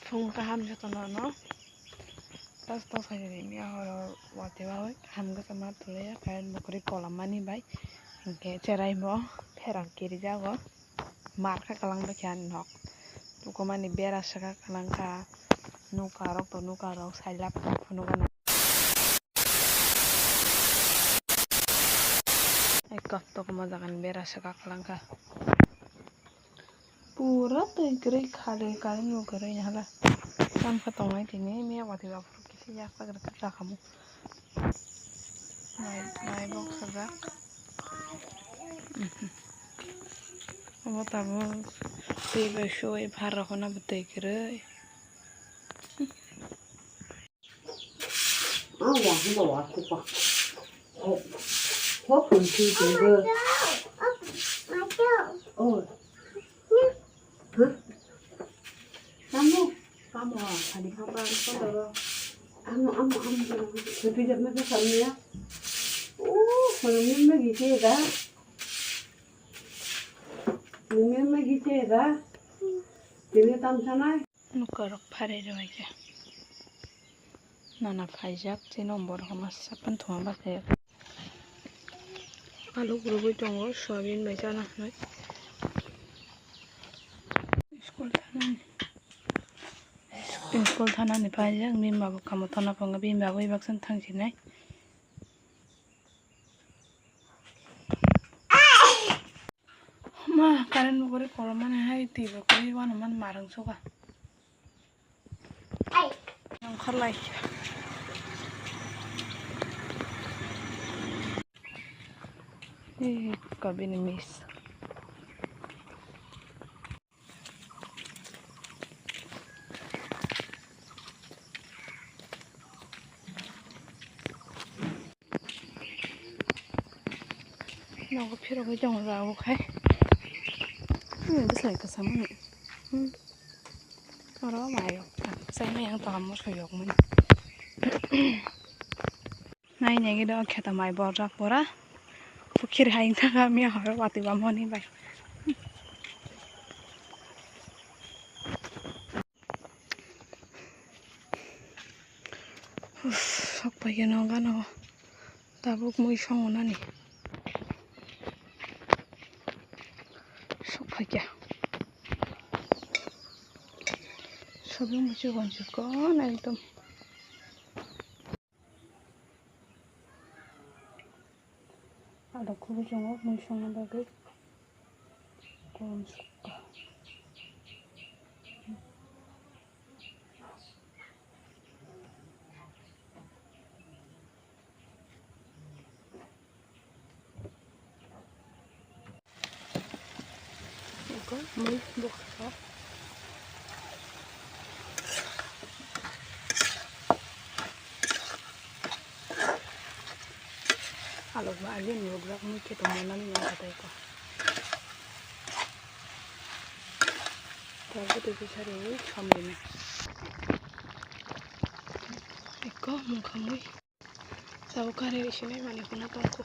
Phung ka ham cho nó tas to sai ni mi horo wate ba ham ga sama tule ya kan bokri pola mani bai ke cerai mo perang kiri jago mar ka kalang ba kyan nok tu ko mani bera saka kalang ka nuka rok sai lap nu kana ek to ko maza kan bera saka kalang ka pura to gre khale kan nu gre hala kam khatong ai tini mi wate ba kisi ya ka gra ka kamu nai bok sajak amo tamo tebe shoy bhar khona bute kre ya hibo wa ku pa ho kun chi de ge oh kamu tadi kapan saudara am lebih jam berapa samnya kalau memang gitu ya memang gitu ya jadi tam sana nukarok phare roi ke nana phaijak che nombor hama sapan thuma ba ke alu gurugoi tongo soyabin bai jana noi school thana ni phaijak min babu kamu thana phanga bin babu ibaksan thangsinai ma karen bore koromane hai tiba koi wana man marang soga yang khalai kabin miss nó có phía cái trồng rau khai biết lại cái sắm này ở đó mày xây mấy ăn tòm một cái giọt mình này này cái đó khét mày bỏ ra bora fikir hai thằng mi hỏi wati ba moni bai sok pai cái nó gan nó tabuk muy song na ni kya सबै मुझे भन्छु कन एकदम ada kubu jongok muisong bagai kon suka iko muy bukha kalau balik nyoblak mu kita monan yang kata itu tapi itu cari kami iko mau kamu tahu kan di sini mana pun aku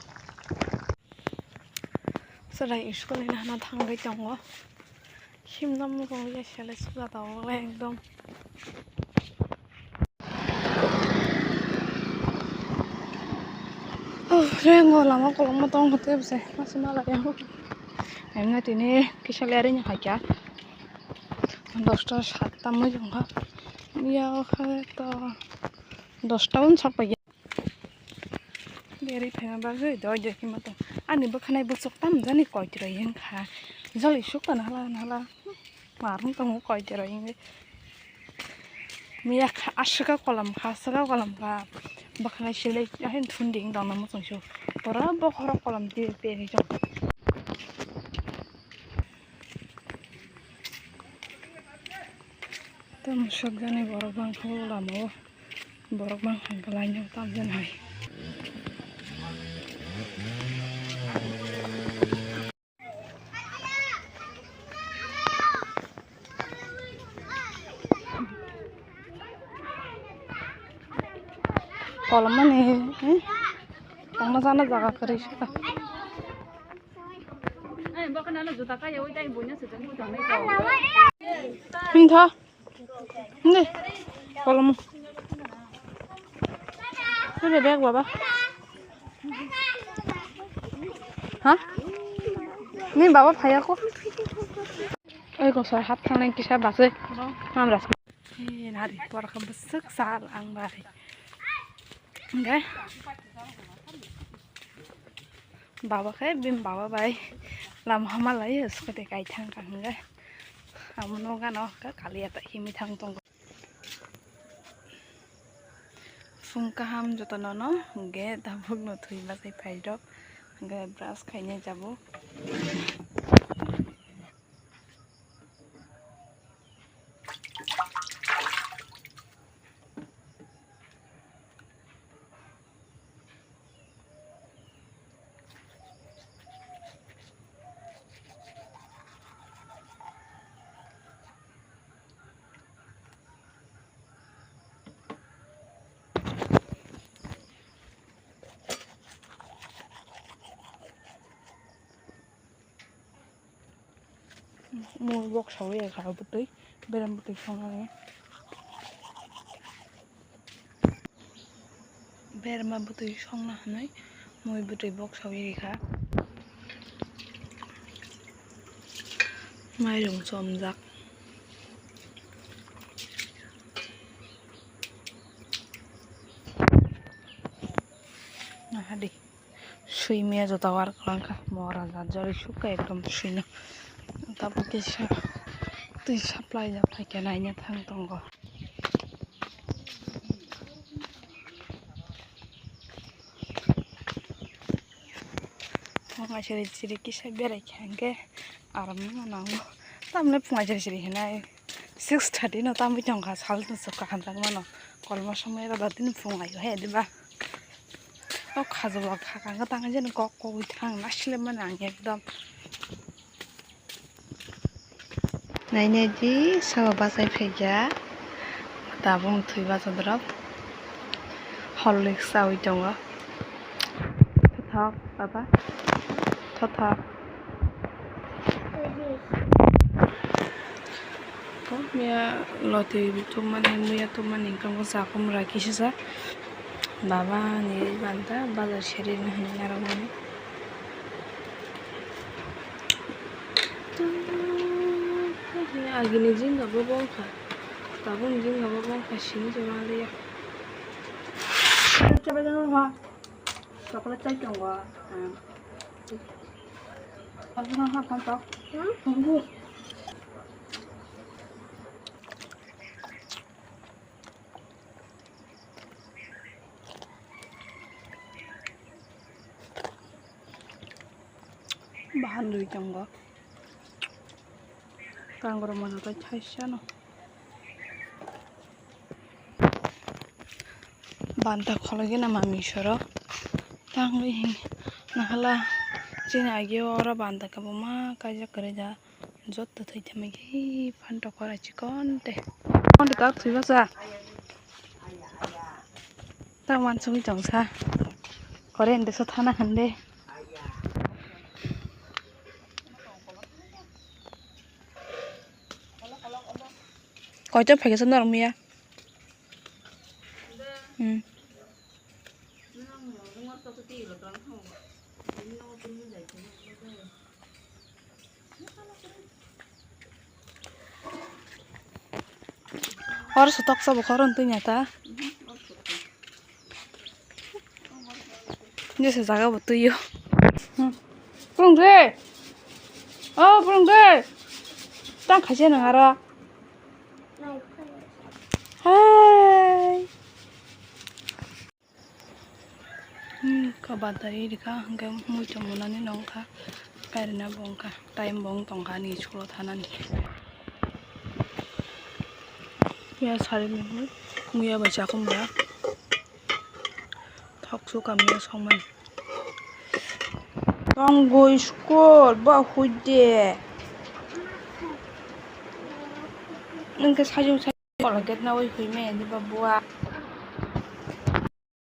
selain sekolah ini anak tangga jangwa himnam kamu ya selain sudah tahu lah एकदम Rengo lama kalau mau tong hotel bisa masih malah ya. Emang ini kisah larinya kaca. 10টা 7টা মই জংঘা ইয়া খাতা 10টা উন সব পাইয়া বেরি FEMA বাজে দই দেখি মত আনি বখানাই বসকতাম জানি কয়টি রইন খা জলি সুক নালা নালা মারুম তো কয়টি রইন মিয়া আশকা কলম খাসকা কলম কা বখানাই সিলে আহেন থুন্ডিং দানা মতন সু পরা বখরা কলম দিয়ে পেরি জং tam shogani borok bang lamo borok bang hangkalanya tam jan hai kalau mana orang sana jaga keris ka bakal juta kaya udah ibunya sedang udah nih kau Nih, kalau mau. Ini bag Baba. Hah? Ini Baba phaya ko. Oi ko sar hat thang ki sa basai. Amra. Nari por ka besek sal ang bari. Enggak. Baba kay bim Baba bai. Lam hamalai uske kai thang kan enggak. Amuno ga no ka kali ata himi thang tong. Fungkaham jotonono ge dabuk no thui basai phaidok. Enggak brush khaine jabo. Mua bọc sầu để khảo bút tí bên làm bút tí xong rồi bên làm bút tí xong là này mua bút tí bọc sầu để khá mai đồng xòm giặc nah đi suy mía rồi tao ăn con cả mora ra rồi chúc cái एकदम suy nữa tao bút cái sao tôi supply ra phải cái này nhá thằng tông go Fungai ciri-ciri kisah berai kengke aram mana ngo tamne fungai ciri-ciri hina 6:30 no tamu jangka sal tu suka hantar mana kalau masa mai rada tin fungai yo he diba o khajo ba khakang ga tang jen kok ko thang nasle mana ekdom nai ne ji sawa basai pheja tabung thui ba sadrop Horlicks sawi tongo thok baba thok mia loti tuman muya tuman ingkang ko sa kumra kisisa baba ni banta bazar sheri ni hanyara mani agini jinga bobonka tabun jinga bobonka shini jomali ya Coba jangan ha. Coklat cai dong wa. Jangan ha kantok. Tunggu. bahan lui janggo kangro mana ta chaisya no banta kholagi na mami shoro tangli hing nahala jina age ora banta ka ma kaja kare ja jot ta thai thame gi phanto kora chikonte konte tak thui basa ta wan sumi jongsa kore ende so thana hande coi chấp phải cái sân nào mía और stok sa bukharon tu nyata như sẽ giá một tuy yêu Phương ghê Phương ghê đang khai trên nào ra Hai kabatari dika hangga muy chamunani nongka kairina bongka time bong tongka ni chulo thanani ya sari mi muya bacha kumba thoksu kamya songman tonggo school ba huide nengke sajung sai kalau get na oi hui me di babua